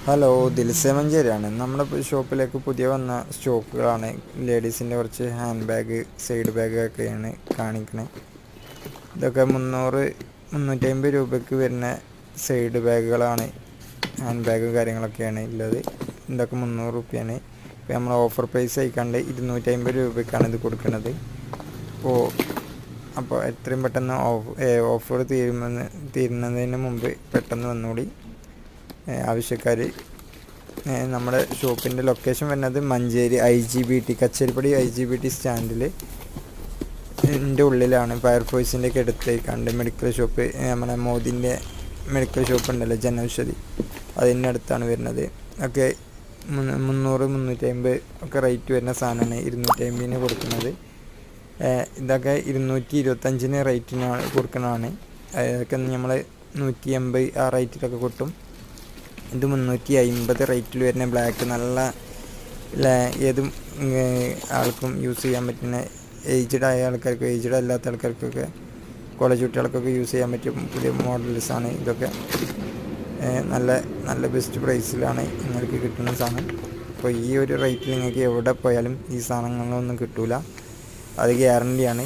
Hello, Dil Se മഞ്ചേരിയാണ്. നമ്മുടെ ഷോപ്പിലേക്ക് പുതിയ വന്ന സ്റ്റോക്കുകളാണ്. ലേഡീസിൻ്റെ കുറച്ച് ഹാൻഡ് ബാഗ്, സൈഡ് ബാഗ് ഒക്കെയാണ് കാണിക്കുന്നത്. ഇതൊക്കെ 300-350 രൂപയ്ക്ക് വരുന്ന സൈഡ് ബാഗുകളാണ്. ഹാൻഡ് ബാഗും കാര്യങ്ങളൊക്കെയാണ് ഉള്ളത്. ഇതൊക്കെ 300 രൂപയാണ്. ഇപ്പോൾ നമ്മൾ ഓഫർ പ്രൈസ് ആയിക്കാണ്ട് 250 രൂപയ്ക്കാണ് ഇത് കൊടുക്കുന്നത്. അപ്പോൾ എത്രയും പെട്ടെന്ന് ഓഫർ തീരുന്നതിന് മുമ്പ് പെട്ടെന്ന് വന്നുകൂടി ആവശ്യക്കാർ. നമ്മുടെ ഷോപ്പിൻ്റെ ലൊക്കേഷൻ വരുന്നത് മഞ്ചേരി IGBT കച്ചേരിപ്പടി IGBT സ്റ്റാൻഡിൽ ൻ്റെ ഉള്ളിലാണ്. ഫയർഫോഴ്സിൻ്റെ ഒക്കെ അടുത്തേക്കാണ്ട് മെഡിക്കൽ ഷോപ്പ്, നമ്മുടെ മോദിൻ്റെ മെഡിക്കൽ ഷോപ്പ് ഉണ്ടല്ലോ, ജനൌഷധി, അതിൻ്റെ അടുത്താണ് വരുന്നത്. ഒക്കെ 300-350 ഒക്കെ റേറ്റ് വരുന്ന സാധനമാണ് 250 കൊടുക്കുന്നത്. ഇതൊക്കെ 225 റേറ്റിനാണ് കൊടുക്കുന്നതാണ്. അതൊക്കെ നമ്മൾ 180 ആ റേറ്റിലൊക്കെ കിട്ടും. ഇത് 350 റേറ്റിൽ വരുന്ന ബ്ലാക്ക്, നല്ല ഏതും ആൾക്കും യൂസ് ചെയ്യാൻ പറ്റുന്ന, ഏജ്ഡ് ആയ ആൾക്കാർക്ക്, ഏജ്ഡ് അല്ലാത്ത ആൾക്കാർക്കൊക്കെ, കോളേജ് കുട്ടികൾക്കൊക്കെ യൂസ് ചെയ്യാൻ പറ്റിയ പുതിയ മോഡൽസാണ് ഇതൊക്കെ. നല്ല നല്ല ബെസ്റ്റ് പ്രൈസിലാണ് നിങ്ങൾക്ക് കിട്ടുന്ന സാധനം. അപ്പോൾ ഈ ഒരു റേറ്റിൽ നിങ്ങൾക്ക് എവിടെ പോയാലും ഈ സാധനങ്ങളൊന്നും കിട്ടില്ല. അത് ഗ്യാരണ്ടിയാണ്.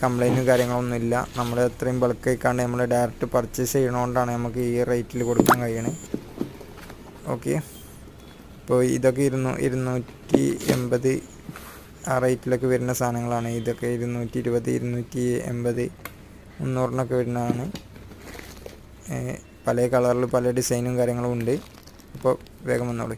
കംപ്ലൈൻറ്റും കാര്യങ്ങളൊന്നുമില്ല. നമ്മൾ അത്രയും ബൾക്കായിക്കാണ്ട് നമ്മൾ ഡയറക്റ്റ് പർച്ചേസ് ചെയ്യണതുകൊണ്ടാണ് നമുക്ക് ഈ റേറ്റിൽ കൊടുക്കാൻ കഴിയണേ. ഓക്കെ, ഇപ്പോൾ ഇതൊക്കെ 280 ആ റേറ്റിലൊക്കെ വരുന്ന സാധനങ്ങളാണ്. ഇതൊക്കെ 220, 280, 300 വരുന്നതാണ്. പല കളറിൽ പല ഡിസൈനും കാര്യങ്ങളും ഉണ്ട്. അപ്പോൾ വേഗം വന്നോളൂ.